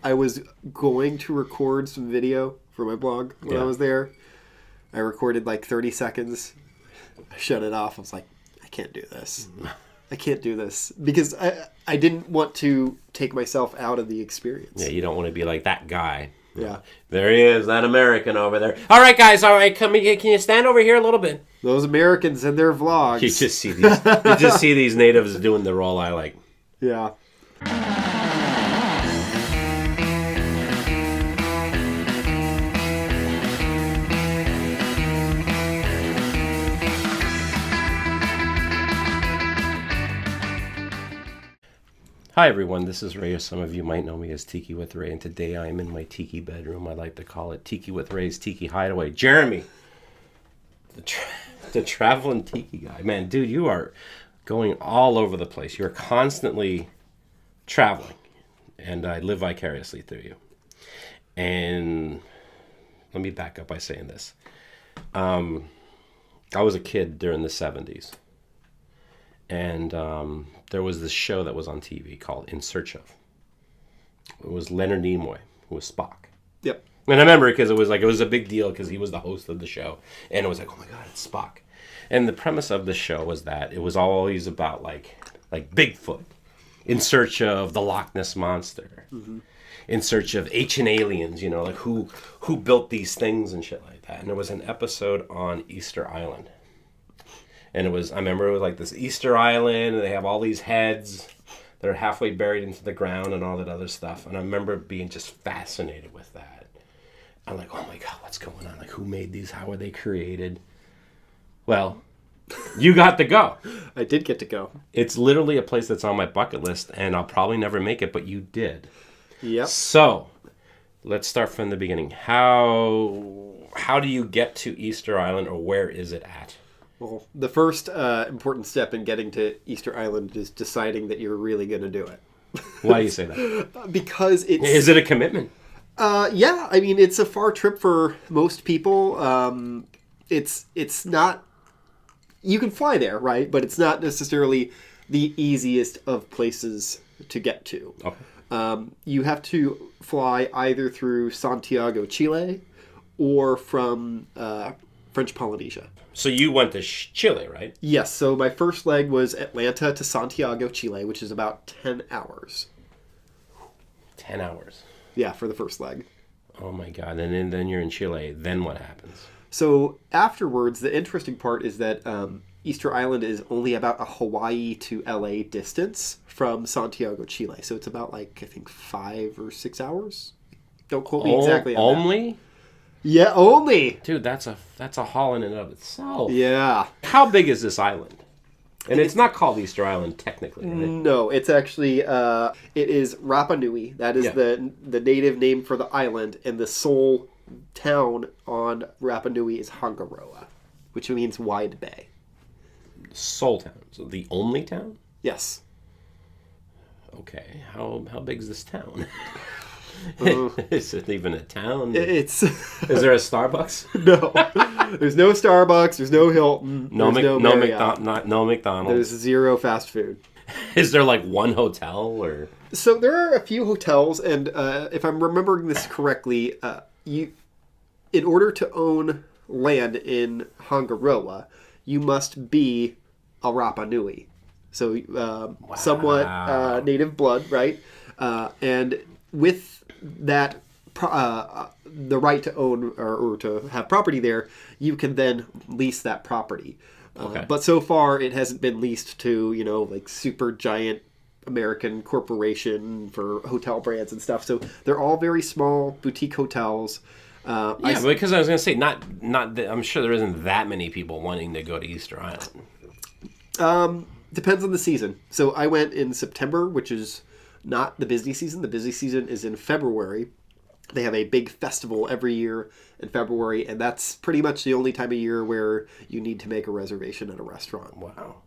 I was going to record some video for my blog when I was there. I recorded like 30 seconds. I shut it off. I was like, I can't do this. I can't do this. Because I didn't want to take myself out of the experience. Yeah, you don't want to be like that guy. Yeah. There he is, that American over there. All right, guys, all right, can you stand over here a little bit? Those Americans and their vlogs. You just see these natives doing the role I like. Yeah. Hi everyone, this is Ray, or some of you might know me as Tiki With Ray, and today I am in my tiki bedroom. I like to call it Tiki With Ray's Tiki Hideaway. Jeremy, the traveling tiki guy. Man, dude, you are going all over the place. You're constantly traveling, and I live vicariously through you. And let me back up by saying this. I was a kid during the 70s. And there was this show that was on TV called In Search Of. It was Leonard Nimoy, who was Spock. Yep. And I remember because it was a big deal because he was the host of the show. And it was like, oh my God, it's Spock. And the premise of the show was that it was always about like Bigfoot, in search of the Loch Ness Monster, in search of ancient aliens, you know, like who built these things and shit like that. And there was an episode on Easter Island. And I remember it was like this Easter Island, and they have all these heads that are halfway buried into the ground and all that other stuff. And I remember being just fascinated with that. I'm like, oh my God, what's going on? Like, who made these? How were they created? Well, you got to go. I did get to go. It's literally a place that's on my bucket list, and I'll probably never make it, but you did. Yep. So, let's start from the beginning. How do you get to Easter Island, or where is it at? Well, the first important step in getting to Easter Island is deciding that you're really going to do it. Why do you say that? Because it's... Is it a commitment? Yeah, I mean, it's a far trip for most people. It's not... You can fly there, right? But it's not necessarily the easiest of places to get to. Okay. You have to fly either through Santiago, Chile, or from French Polynesia. So you went to Chile, right? Yes, so my first leg was Atlanta to Santiago, Chile, which is about 10 hours. 10 hours. Yeah, for the first leg. Oh my God. And then you're in Chile. Then what happens? So afterwards, the interesting part is that Easter Island is only about a Hawaii to LA distance from Santiago, Chile. So it's about I think 5 or 6 hours. Don't quote me exactly on only? That. Yeah, only. Dude, that's a haul in and of itself. Yeah. How big is this island? And it's not called Easter Island technically, right? No, it's actually it is Rapa Nui. That is the native name for the island, and the sole town on Rapa Nui is Hangaroa, which means wide bay. Sole town. So the only town? Yes. Okay. How big is this town? Is it even a town? Is there a Starbucks? No. There's no Starbucks. There's no Hilton. No no McDonald's. There's zero fast food. Is there one hotel or? So there are a few hotels, and if I'm remembering this correctly, in order to own land in Hangaroa, you must be a Rapa Nui. So somewhat native blood, right? And with that, the right to own or to have property there, you can then lease that property. Okay. But so far, it hasn't been leased to, super giant American corporation for hotel brands and stuff. So they're all very small boutique hotels. Because I was going to say, not I'm sure there isn't that many people wanting to go to Easter Island. Depends on the season. So I went in September, which is not the busy season. The busy season is in February. They have a big festival every year in February, and that's pretty much the only time of year where you need to make a reservation at a restaurant. Wow.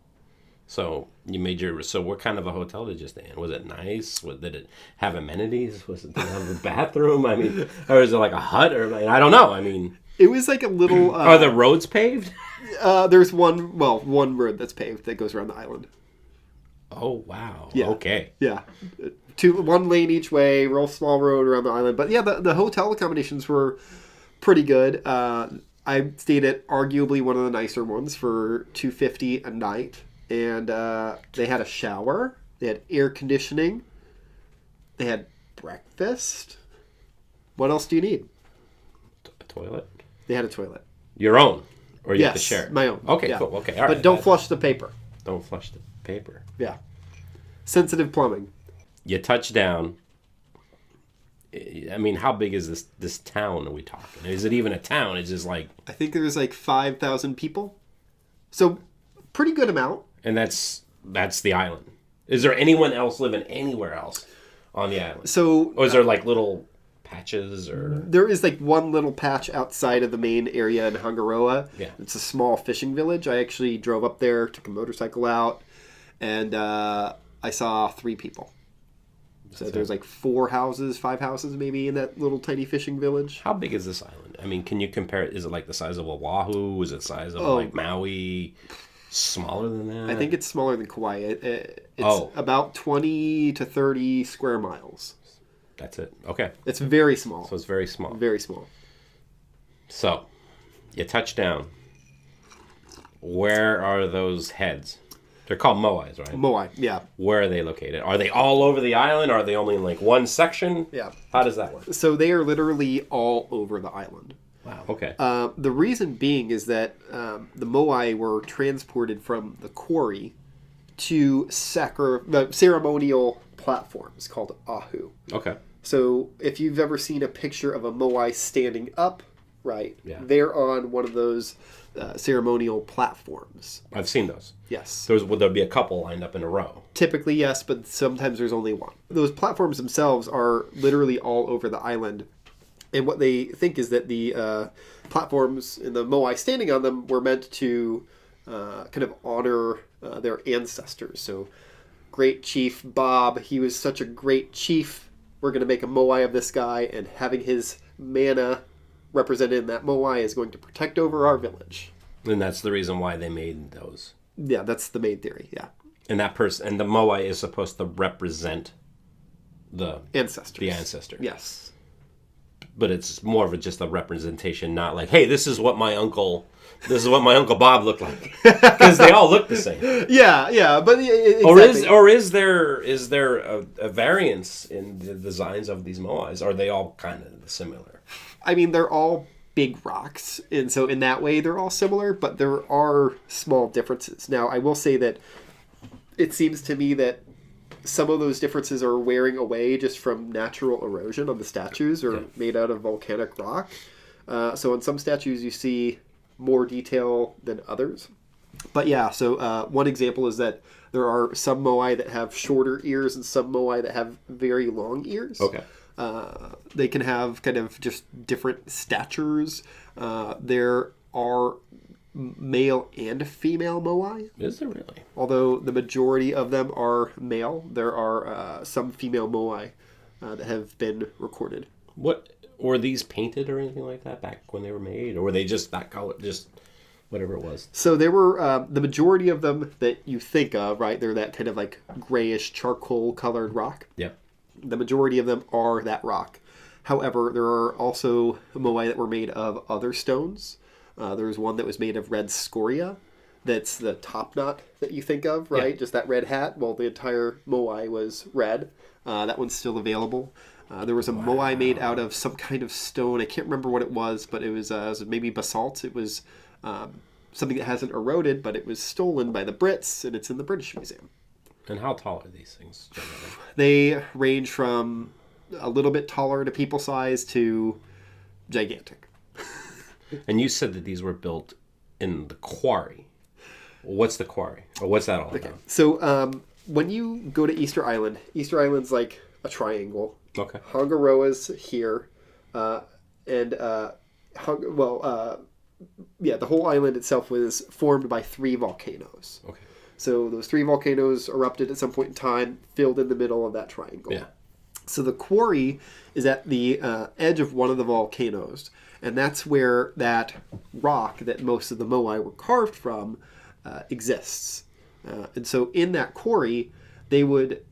So what kind of a hotel did you stay in? Was it nice? Did it have amenities? Did it have a bathroom? I mean, or is it like a hut? Or I don't know. I mean, it was like a little. Are the roads paved? There's one road that's paved that goes around the island. Oh wow. Yeah. Okay. Yeah. one lane each way, real small road around the island. But yeah, the hotel accommodations were pretty good. I stayed at arguably one of the nicer ones for $250 a night, and they had a shower, they had air conditioning, they had breakfast. What else do you need? A toilet. They had a toilet. Your own, or you have to Yes, share? my own. Okay, Yeah. cool. Okay, all right. But don't flush the paper. Don't flush the paper. Yeah. Sensitive plumbing. You touch down. I mean, how big is this town are we talking? Is it even a town? It's just like... I think there's like 5,000 people. So, pretty good amount. And that's the island. Is there anyone else living anywhere else on the island? So... Or is there like little patches or... There is like one little patch outside of the main area in Hangaroa. Yeah. It's a small fishing village. I actually drove up there, took a motorcycle out, and I saw 3 people. So there's like 5 houses maybe in that little tiny fishing village. How big is this island? I mean, can you compare it? Is it like the size of Oahu? Is it the size of like Maui? Smaller than that? I think it's smaller than Kauai. It's about 20 to 30 square miles. That's it. Okay. It's very small. So it's very small. Very small. So, you touch down. Where are those heads? They're called moais, right? Moai, yeah. Where are they located? Are they all over the island? Are they only in like one section? Yeah. How does that work? So they are literally all over the island. Wow. Okay. The reason being is that the moai were transported from the quarry to the ceremonial platforms called ahu. Okay. So if you've ever seen a picture of a moai standing up, right, Yeah. they're on one of those ceremonial platforms. I've seen those. Yes. Would there be a couple lined up in a row? Typically, yes, but sometimes there's only one. Those platforms themselves are literally all over the island. And what they think is that the platforms and the moai standing on them were meant to kind of honor their ancestors. So, great chief Bob, he was such a great chief. We're going to make a moai of this guy, and having his mana represented in that moai is going to protect over our village. And that's the reason why they made those. Yeah, that's the main theory, yeah. And that person, and the moai is supposed to represent the Ancestors. The ancestor. Yes. But it's more of just a representation, not like, hey, this is what my uncle Bob looked like, because they all look the same. Yeah, but exactly. Or is there a variance in the designs of these moais? Are they all kind of similar? I mean, they're all big rocks, and so in that way they're all similar, but there are small differences. Now, I will say that it seems to me that some of those differences are wearing away just from natural erosion on the statues, or made out of volcanic rock. So in some statues you see more detail than others. But yeah, so one example is that there are some moai that have shorter ears and some moai that have very long ears. Okay. They can have kind of just different statures. There are male and female moai. Is there really? Although the majority of them are male, there are some female moai that have been recorded. What were these painted or anything like that back when they were made, or were they just that color, just whatever it was? So there were the majority of them that you think of, right? They're that kind of like grayish charcoal colored rock. Yeah. The majority of them are that rock. However, there are also moai that were made of other stones. There's one that was made of red scoria. That's the top knot that you think of, right? Yeah. Just that red hat. Well, the entire moai was red. That one's still available. There was a moai made out of some kind of stone. I can't remember what it was, but it was maybe basalt. It was something that hasn't eroded, but it was stolen by the Brits, and it's in the British Museum. And how tall are these things generally? They range from a little bit taller to people size to gigantic. And you said that these were built in the quarry. What's the quarry? Or what's that all about? So when you go to Easter Island's like a triangle. Okay. Hangaroa's here. The whole island itself was formed by 3 volcanoes. Okay. So those 3 volcanoes erupted at some point in time, filled in the middle of that triangle. Yeah. So the quarry is at the edge of one of the volcanoes, and that's where that rock that most of the moai were carved from exists. And so in that quarry, they would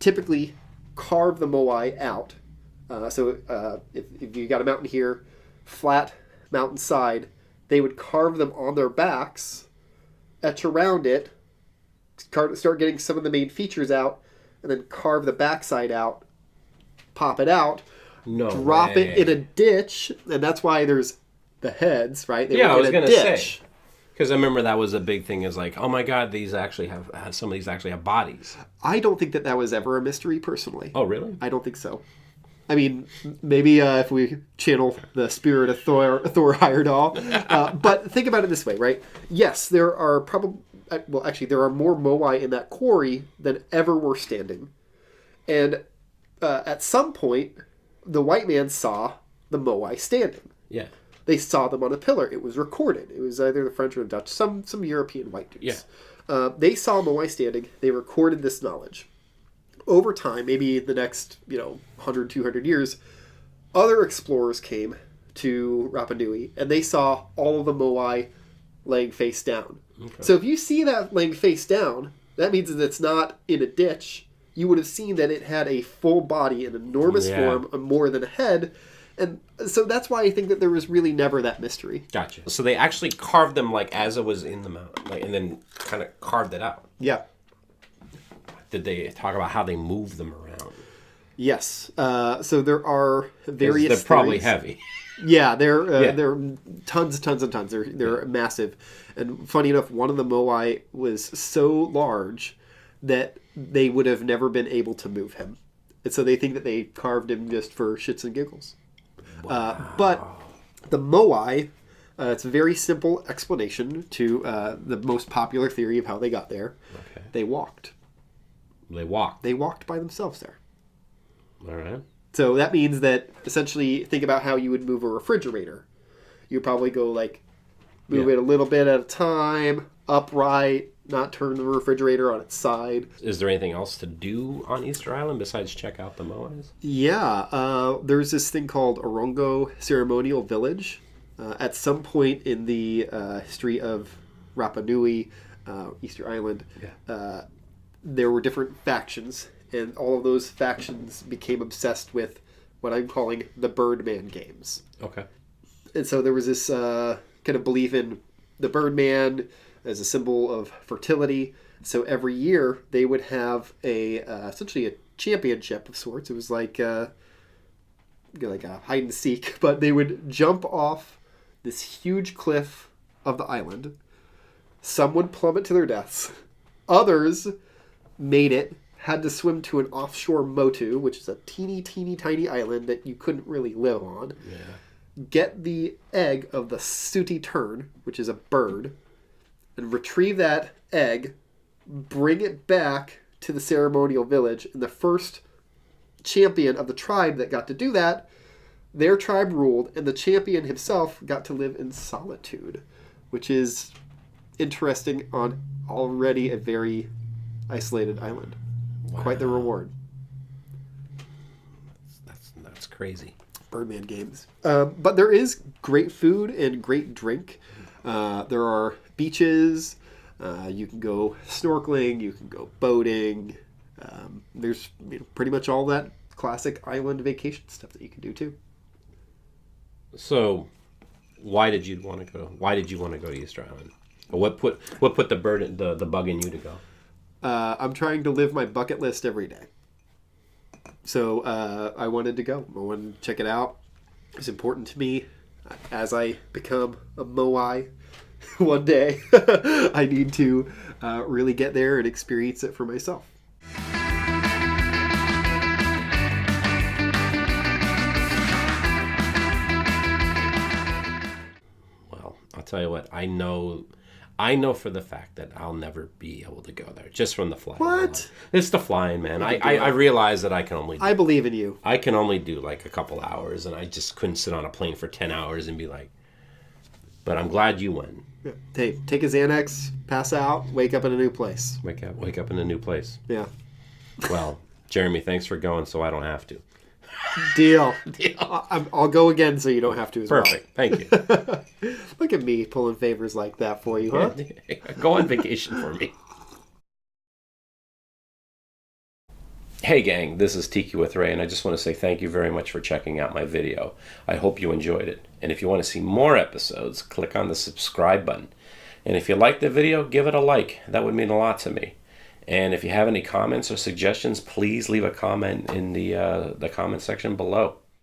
typically carve the moai out. If you got a mountain here, flat mountainside, they would carve them on their backs, etch around it, start getting some of the main features out, and then carve the backside out, pop it out, drop it in a ditch, and that's why there's the heads, right? I was going to say. Because I remember that was a big thing. Is like, oh my God, these actually some of these actually have bodies. I don't think that was ever a mystery, personally. Oh, really? I don't think so. I mean, maybe if we channel the spirit of Thor Heyerdahl. But think about it this way, right? Yes, there are there are more moai in that quarry than ever were standing. And at some point, the white man saw the moai standing. Yeah. They saw them on a pillar. It was recorded. It was either the French or the Dutch, some European white dudes. Yeah. They saw moai standing. They recorded this knowledge. Over time, maybe the next 100, 200 years, other explorers came to Rapa Nui, and they saw all of the moai laying face down. Okay. So if you see that laying face down, that means that it's not in a ditch. You would have seen that it had a full body, an enormous form, more than a head. And so that's why I think that there was really never that mystery. Gotcha. So they actually carved them like as it was in the mountain, and then kind of carved it out. Yeah. Did they talk about how they move them around? Yes. So there are various. They're probably heavy. Yeah, they're tons and tons. They're massive. And funny enough, one of the moai was so large that they would have never been able to move him. And so they think that they carved him just for shits and giggles. Wow. But the moai, it's a very simple explanation to the most popular theory of how they got there. Okay. They walked. They walked. They walked by themselves there. All right. So that means that essentially, think about how you would move a refrigerator. You probably go move it a little bit at a time, upright, not turn the refrigerator on its side. Is there anything else to do on Easter Island besides check out the moais? Yeah. There's this thing called Orongo Ceremonial Village. At some point in the history of Rapa Nui, Easter Island, there were different factions, and all of those factions became obsessed with what I'm calling the Birdman games. Okay. And so there was this kind of belief in the Birdman as a symbol of fertility. So every year they would have essentially a championship of sorts. It was like a hide and seek, but they would jump off this huge cliff of the island. Some would plummet to their deaths. Others made it, had to swim to an offshore motu, which is a teeny tiny island that you couldn't really live on. Yeah. Get the egg of the sooty tern, which is a bird, and retrieve that egg, bring it back to the ceremonial village, and the first champion of the tribe that got to do that, their tribe ruled, and the champion himself got to live in solitude, which is interesting on already a very isolated island. Wow. Quite the reward. That's crazy. Birdman games. But there is great food and great drink. There are beaches. You can go snorkeling. You can go boating. There's pretty much all that classic island vacation stuff that you can do too. So, why did you want to go? Why did you want to go to Easter Island? Or what put the bug in you to go? I'm trying to live my bucket list every day. So I wanted to go. I wanted to check it out. It's important to me. As I become a moai one day, I need to really get there and experience it for myself. Well, I'll tell you what. I know for the fact that I'll never be able to go there, just from the flying. What? It's the flying, man. I realize that I can only... I believe in you. I can only do like a couple hours, and I just couldn't sit on a plane for 10 hours and be like... But I'm glad you went. Yeah. Hey, take a Xanax, pass out, wake up in a new place. Wake up in a new place. Yeah. Well, Jeremy, thanks for going so I don't have to. Deal. I'll go again so you don't have to as Perfect. well. Thank you. Look at me pulling favors like that for you, huh? Go on vacation for me. Hey gang, this is Tiki with Ray, and I just want to say thank you very much for checking out my video. I hope you enjoyed it. And if you want to see more episodes, click on the subscribe button. And if you liked the video, give it a like. That would mean a lot to me. And if you have any comments or suggestions, please leave a comment in the comment section below.